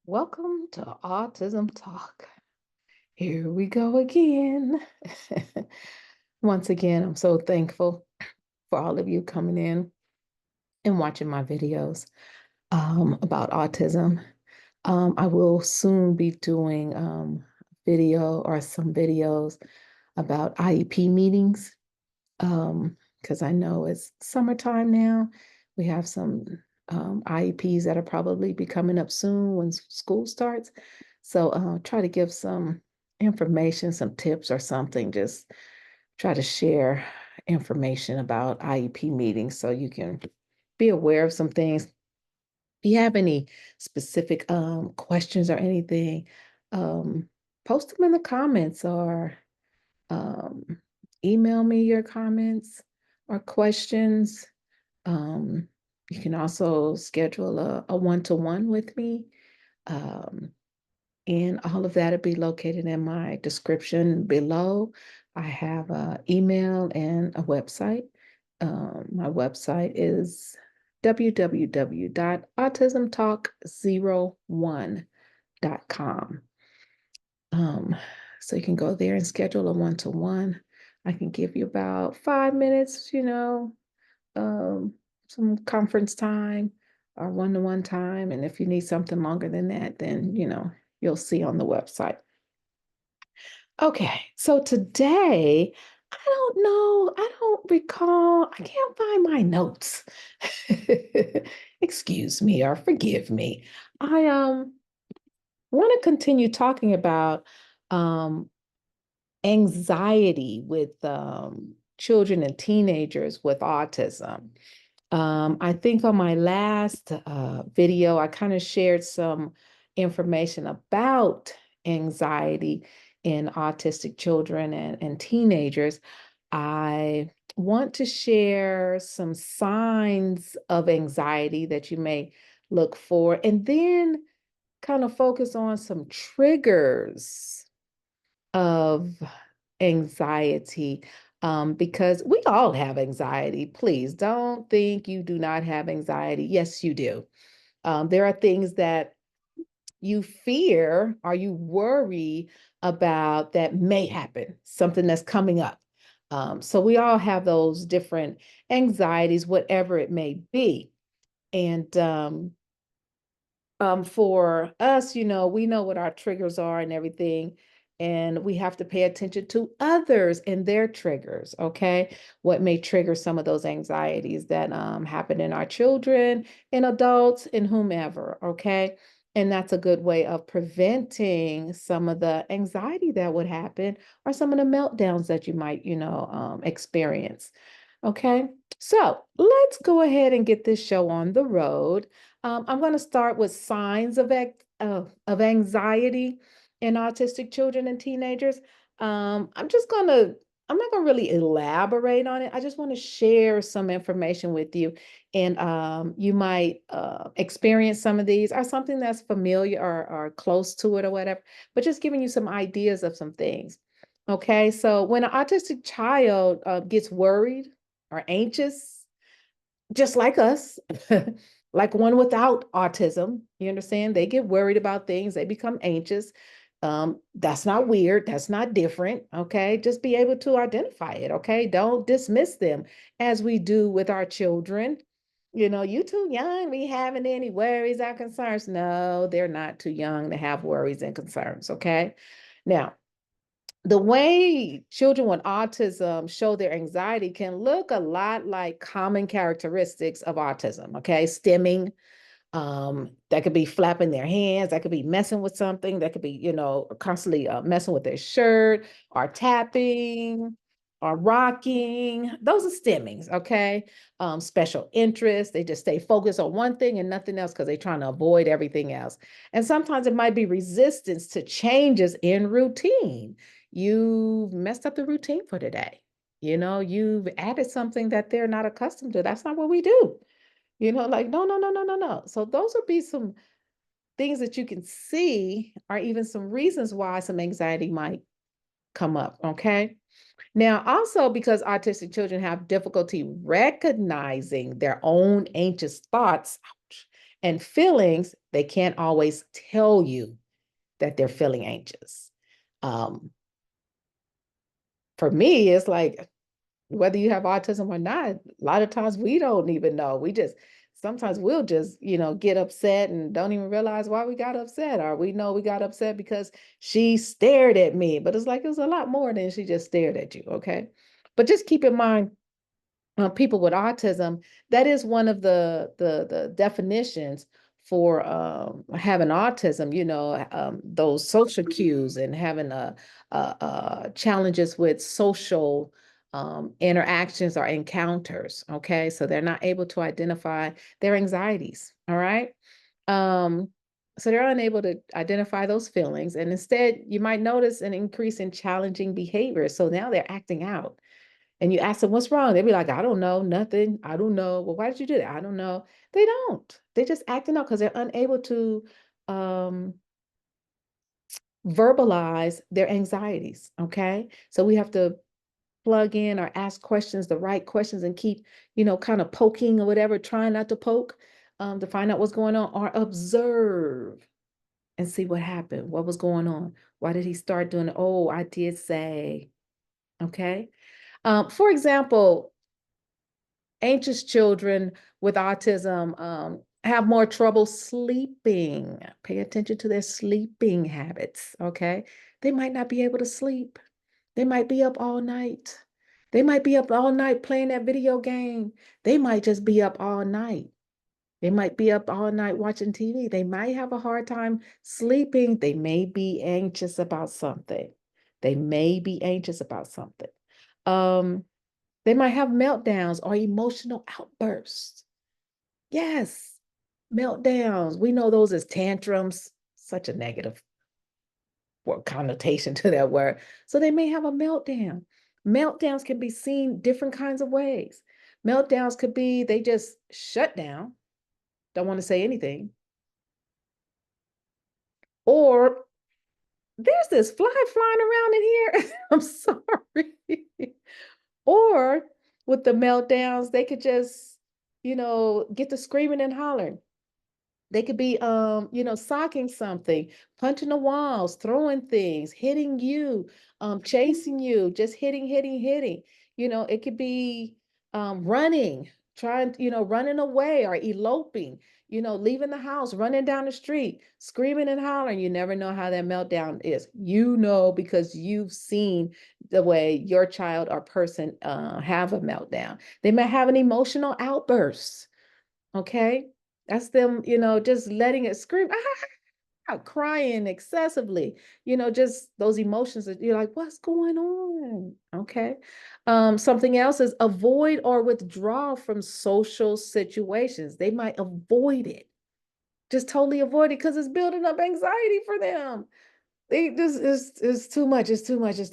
Welcome to Autism Talk. Here we go again. Once again, I'm so thankful for all of you coming in and watching my videos about autism. I will soon be doing video or some videos about IEP meetings because I know it's summertime now. We have some IEPs that are probably be coming up soon when school starts. So try to give some information, some tips or something. Just try to share information about IEP meetings so you can be aware of some things. If you have any specific questions or anything, um, post them in the comments or um, email me your comments or questions. Um, you can also schedule a one-to-one with me. Um, and all of that will be located in my description below. I have an email and a website. My website is www.autismtalk01.com. Um, so you can go there and schedule a one-to-one. I can give you about 5 minutes, um, some conference time or one-to-one time. And if you need something longer than that, then, you'll see on the website. Okay, so today, I don't know, I don't recall, I can't find my notes. Excuse me or forgive me. I want to continue talking about um anxiety with children and teenagers with autism. I think on my last video, I kind of shared some information about anxiety in autistic children and teenagers. I want to share some signs of anxiety that you may look for, and then kind of focus on some triggers of anxiety, because we all have anxiety. Please don't think you do not have anxiety. Yes, you do. There are things that you fear or you worry about that may happen, something that's coming up. So we all have those different anxieties, whatever it may be. And for us, we know what our triggers are and everything, and we have to pay attention to others and their triggers, okay? What may trigger some of those anxieties that happen in our children, in adults, in whomever, okay? And that's a good way of preventing some of the anxiety that would happen or some of the meltdowns that you might, experience. Okay, so let's go ahead and get this show on the road. I'm going to start with signs of anxiety in autistic children and teenagers. I'm not going to really elaborate on it. I just want to share some information with you. And you might experience some of these or something that's familiar or close to it or whatever, but just giving you some ideas of some things. Okay, so when an autistic child gets worried or anxious, just like us, like one without autism. You understand? They get worried about things, they become anxious. That's not weird. That's not different. Okay. Just be able to identify it. Okay. Don't dismiss them as we do with our children. You too young, me having any worries or concerns. No, they're not too young to have worries and concerns. Okay. Now, the way children with autism show their anxiety can look a lot like common characteristics of autism, okay? Stimming, that could be flapping their hands, that could be messing with something, that could be, constantly messing with their shirt, or tapping, or rocking. Those are stimmings, okay? Special interest, they just stay focused on one thing and nothing else because they're trying to avoid everything else. And sometimes it might be resistance to changes in routine. You've messed up the routine for today. You've added something that they're not accustomed to. That's not what we do. Like, no, no, no, no, no, no. So those would be some things that you can see, or even some reasons why some anxiety might come up. Okay. Now, also because autistic children have difficulty recognizing their own anxious thoughts, ouch, And feelings, they can't always tell you that they're feeling anxious. Um, for me, it's like whether you have autism or not, a lot of times we don't even know. We just sometimes we'll just, get upset and don't even realize why we got upset. Or we know we got upset because she stared at me. But it's like it was a lot more than she just stared at you. Okay. But just keep in mind, people with autism, that is one of the definitions for having autism. Those social cues and having challenges with social interactions or encounters. Okay, so they're not able to identify their anxieties. All right. Um, so they're unable to identify those feelings, and instead, you might notice an increase in challenging behavior. So now they're acting out, and you ask them what's wrong, they'll be like, I don't know, nothing. I don't know. Well, why did you do that? I don't know. They don't. They just acting out because they're unable to um, verbalize their anxieties. Okay. So we have to plug in or ask questions, the right questions, and keep, kind of poking or whatever, trying not to poke, to find out what's going on, or observe and see what happened. What was going on? Why did he start doing it? Oh, I did say. Okay. For example, anxious children with autism have more trouble sleeping. Pay attention to their sleeping habits, okay? They might not be able to sleep. They might be up all night. They might be up all night playing that video game. They might just be up all night. They might be up all night watching TV. They might have a hard time sleeping. They may be anxious about something. They may be anxious about something. Um, they might have meltdowns or emotional outbursts. Yes, meltdowns. We know those as tantrums, such a negative connotation to that word. So they may have a meltdown. Meltdowns can be seen different kinds of ways. Meltdowns could be they just shut down, don't want to say anything. Or there's this fly flying around in here. I'm sorry. Or with the meltdowns, they could just, get to screaming and hollering. They could be, socking something, punching the walls, throwing things, hitting you, chasing you, just hitting. It could be running, trying, running away or eloping, leaving the house, running down the street, screaming and hollering. You never know how that meltdown is. Because you've seen the way your child or person have a meltdown. They may have an emotional outburst. Okay. That's them, just letting it scream, out, crying excessively, just those emotions that you're like, what's going on? Okay. Something else is avoid or withdraw from social situations. They might avoid it, just totally avoid it because it's building up anxiety for them. They just is too much, it's too much.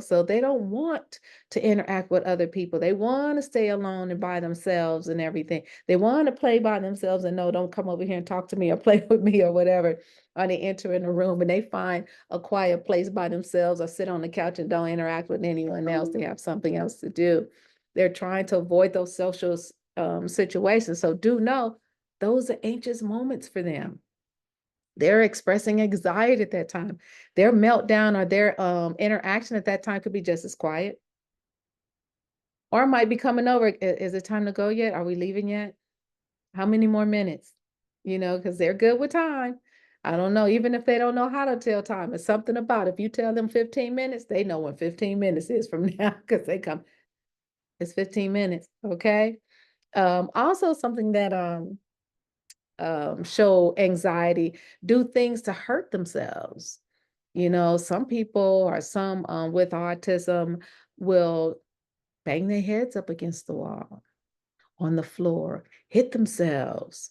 So they don't want to interact with other people. They want to stay alone and by themselves and everything. They want to play by themselves and no, don't come over here and talk to me or play with me or whatever. Or they enter in a room and they find a quiet place by themselves or sit on the couch and don't interact with anyone else. They have something else to do. They're trying to avoid those social situations. So do know those are anxious moments for them. They're expressing anxiety at that time. Their meltdown or their interaction at that time could be just as quiet, or it might be coming over. Is it time to go yet? Are we leaving yet? How many more minutes? Because they're good with time. I don't know, even if they don't know how to tell time, it's something about if you tell them 15 minutes, they know when 15 minutes is from now because they come, it's 15 minutes. Okay. Also something that show anxiety, do things to hurt themselves. Some people or some with autism will bang their heads up against the wall, on the floor, hit themselves,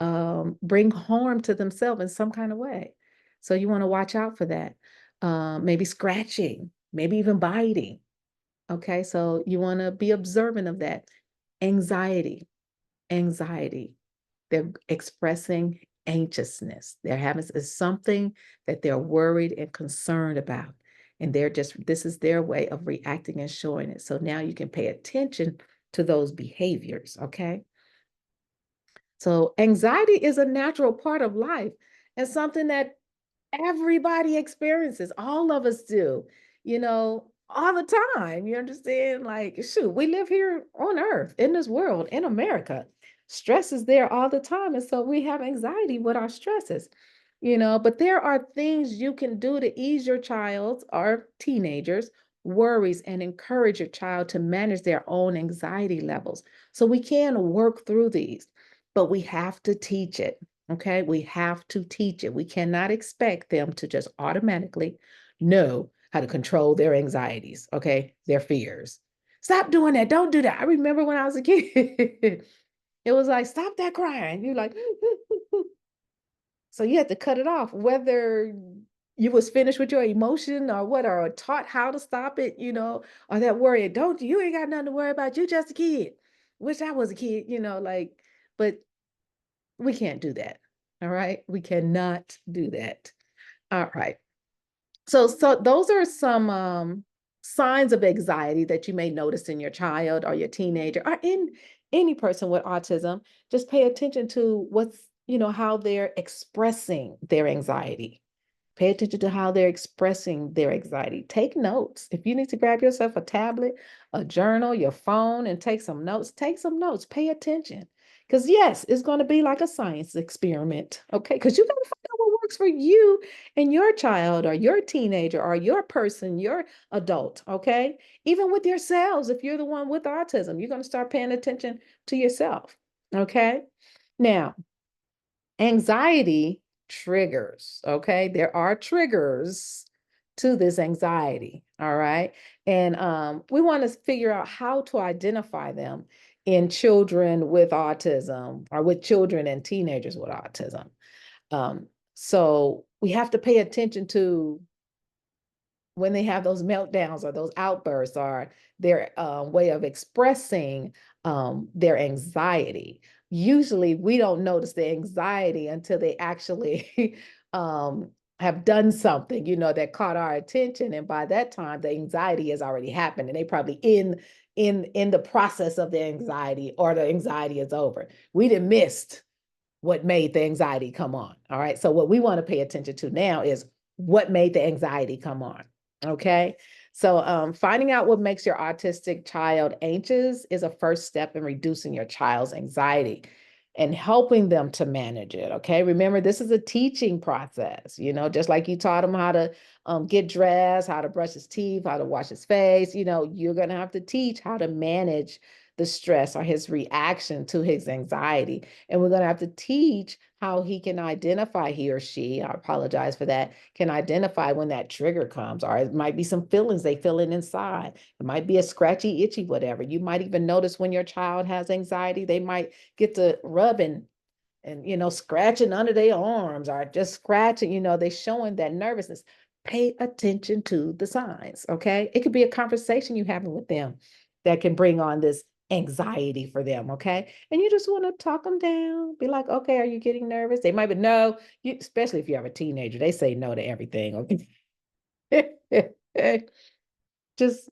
bring harm to themselves in some kind of way. So you want to watch out for that. Maybe scratching, maybe even biting. Okay, so you want to be observant of that. Anxiety. They're expressing anxiousness. They're having is something that they're worried and concerned about. And this is their way of reacting and showing it. So now you can pay attention to those behaviors. Okay. So anxiety is a natural part of life and something that everybody experiences. All of us do, all the time. You understand? Like, shoot, we live here on earth, in this world, in America. Stress is there all the time. And so we have anxiety with our stresses, but there are things you can do to ease your child's or teenagers' worries and encourage your child to manage their own anxiety levels. So we can work through these, but we have to teach it. Okay, we have to teach it. We cannot expect them to just automatically know how to control their anxieties, okay, their fears. Stop doing that. Don't do that. I remember when I was a kid, it was like, stop that crying. You're like, so you had to cut it off, whether you was finished with your emotion or what, or taught how to stop it, or that worry. Don't, you ain't got nothing to worry about. You just a kid. Wish I was a kid, like, but we can't do that. All right. We cannot do that. All right. So those are some signs of anxiety that you may notice in your child or your teenager or in any person with autism. Just pay attention to how they're expressing their anxiety. Pay attention to how they're expressing their anxiety. Take notes. If you need to grab yourself a tablet, a journal, your phone, and take some notes, take some notes. Pay attention. Because, yes, it's going to be like a science experiment. Okay. Because you got to find out what works for you and your child or your teenager or your person, your adult. Okay. Even with yourselves, if you're the one with autism, you're going to start paying attention to yourself. Okay. Now, anxiety triggers, okay? There are triggers to this anxiety, all right? And we want to figure out how to identify them in children with autism or with children and teenagers with autism. So we have to pay attention to when they have those meltdowns or those outbursts or their way of expressing their anxiety. Usually we don't notice the anxiety until they actually have done something, that caught our attention. And by that time, the anxiety has already happened and they probably in the process of the anxiety or the anxiety is over. We done missed what made the anxiety come on. All right. So what we want to pay attention to now is what made the anxiety come on. Okay. So finding out what makes your autistic child anxious is a first step in reducing your child's anxiety and helping them to manage it. Okay. Remember, this is a teaching process, just like you taught him how to get dressed, how to brush his teeth, how to wash his face, you're going to have to teach how to manage the stress or his reaction to his anxiety. And we're going to have to teach how he can identify, he or she, I apologize for that, can identify when that trigger comes, or it might be some feelings they feel inside. It might be a scratchy, itchy, whatever. You might even notice when your child has anxiety, they might get to rubbing and scratching under their arms or just scratching, they showing that nervousness. Pay attention to the signs, okay? It could be a conversation you having with them that can bring on this anxiety for them, okay? And you just want to talk them down, be like, okay, are you getting nervous? They might be no, especially if you have a teenager, they say no to everything, okay? Just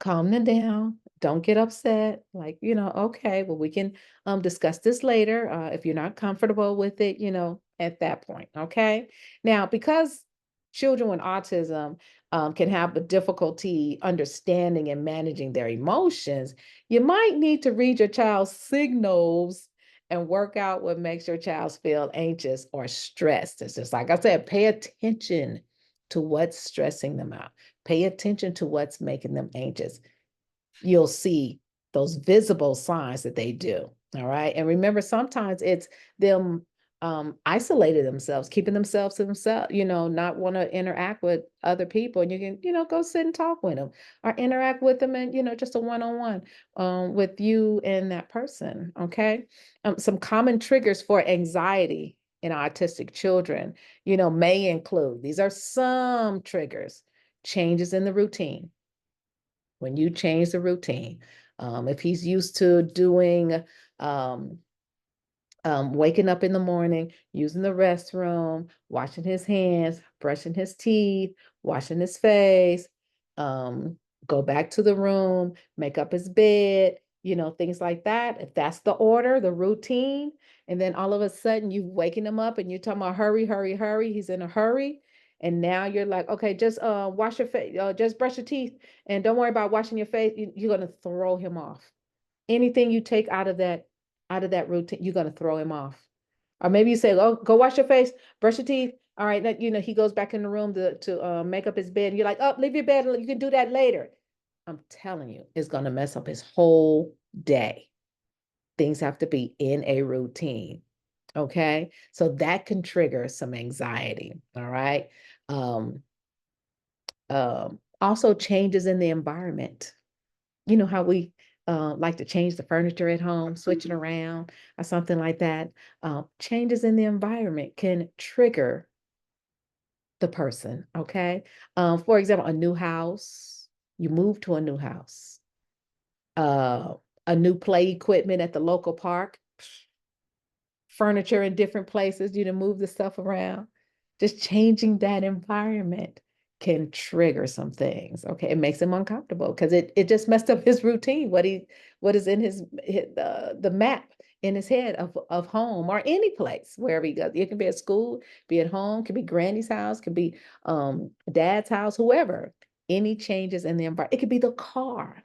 calm them down. Don't get upset. Like, okay, well, we can discuss this later if you're not comfortable with it, at that point. Okay. Now, because children with autism can have a difficulty understanding and managing their emotions, you might need to read your child's signals and work out what makes your child feel anxious or stressed. It's just like I said, pay attention to what's stressing them out. Pay attention to what's making them anxious. You'll see those visible signs that they do. All right. And remember, sometimes it's them isolating themselves, keeping themselves to themselves, not want to interact with other people. And you can, go sit and talk with them or interact with them and, just a one-on-one with you and that person. Okay. Some common triggers for anxiety in autistic children, may include, these are some triggers: changes in the routine. When you change the routine, if he's used to doing um, waking up in the morning, using the restroom, washing his hands, brushing his teeth, washing his face, um, go back to the room, make up his bed, things like that. If that's the order, the routine, and then all of a sudden you waking him up and you're talking about hurry, hurry, hurry. He's in a hurry. And now you're like, okay, just wash your face, just brush your teeth, and don't worry about washing your face. You're gonna throw him off. Anything you take out of that routine, you're gonna throw him off. Or maybe you say, oh, go wash your face, brush your teeth. All right, that he goes back in the room to make up his bed. And you're like, oh, leave your bed. You can do that later. I'm telling you, it's gonna mess up his whole day. Things have to be in a routine. Okay. So that can trigger some anxiety. All right. Um, also changes in the environment. You know how we like to change the furniture at home, switch it around or something like that. Changes in the environment can trigger the person. Okay. For example, a new house, you move to a new house, uh, a new play equipment at the local park, furniture in different places, move the stuff around. Just changing that environment can trigger some things. Okay. It makes him uncomfortable because it just messed up his routine, what is in the map in his head of home or any place, wherever he goes. It can be at school, be at home, could be granny's house, could be dad's house, whoever. Any changes in the environment. It could be the car,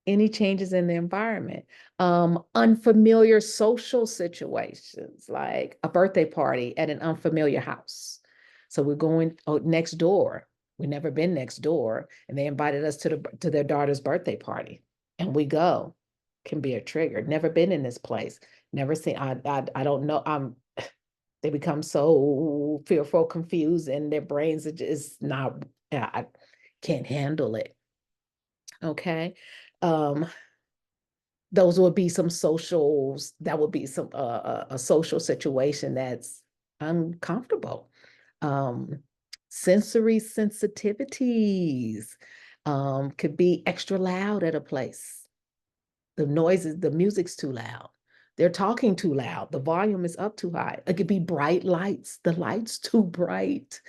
any changes in the environment, unfamiliar social situations like a birthday party at an unfamiliar house. So we're going next door. We've never been next door, and they invited us to their daughter's birthday party, and we go. Can be a trigger. Never been in this place. Never seen. I don't know. They become so fearful, confused, and their brains are just not. I can't handle it. Okay. Um, those would be some socials. That would be some a social situation that's uncomfortable. um Sensory sensitivities, could be extra loud at a place. The music's too loud, they're talking too loud, the volume is up too high. It could be bright lights, the lights too bright.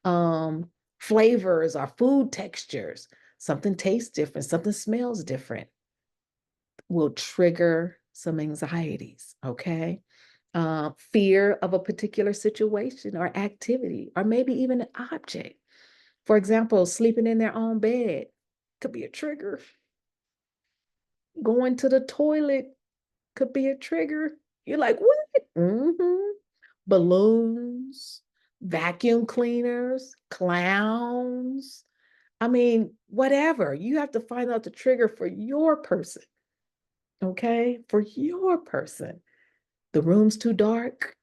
um Flavors or food textures, something tastes different, something smells different, will trigger some anxieties. Okay. Fear of a particular situation or activity, or maybe even an object. For example, sleeping in their own bed could be a trigger. Going to the toilet could be a trigger. You're like, what? Balloons, vacuum cleaners, clowns. I mean, whatever. You have to find out the trigger for your person. Okay. For your person. The room's too dark,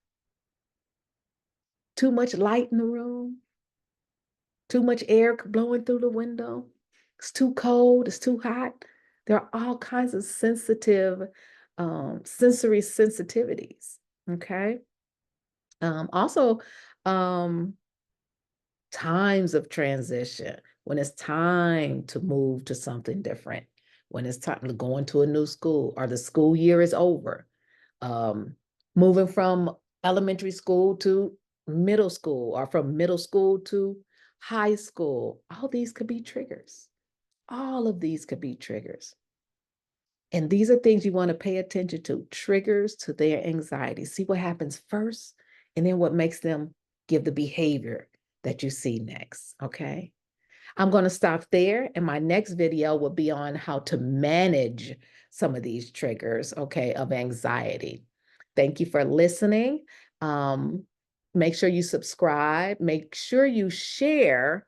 too much light in the room, too much air blowing through the window. It's too cold, it's too hot. There are all kinds of sensory sensitivities. Okay. Also, um, times of transition, when it's time to move to something different, when it's time to go into a new school or the school year is over, um, moving from elementary school to middle school or from middle school to high school. All these could be triggers. All of these could be triggers. And these are things you want to pay attention to, triggers to their anxiety. See what happens first, and then what makes them give the behavior that you see next. Okay. I'm going to stop there, and my next video will be on how to manage some of these triggers, okay, of anxiety. Thank you for listening. Um, Make sure you subscribe. Make sure you share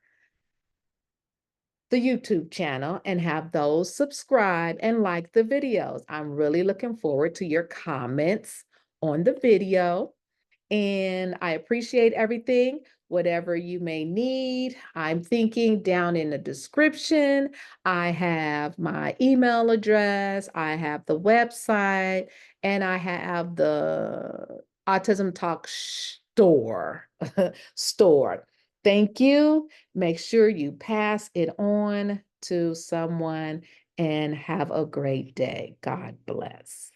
the YouTube channel and have those subscribe and like the videos. I'm really looking forward to your comments on the video. And I appreciate everything, whatever you may need. I'm thinking down in the description, I have my email address, I have the website, and I have the Autism Talk store. store. Thank you. Make sure you pass it on to someone and have a great day. God bless.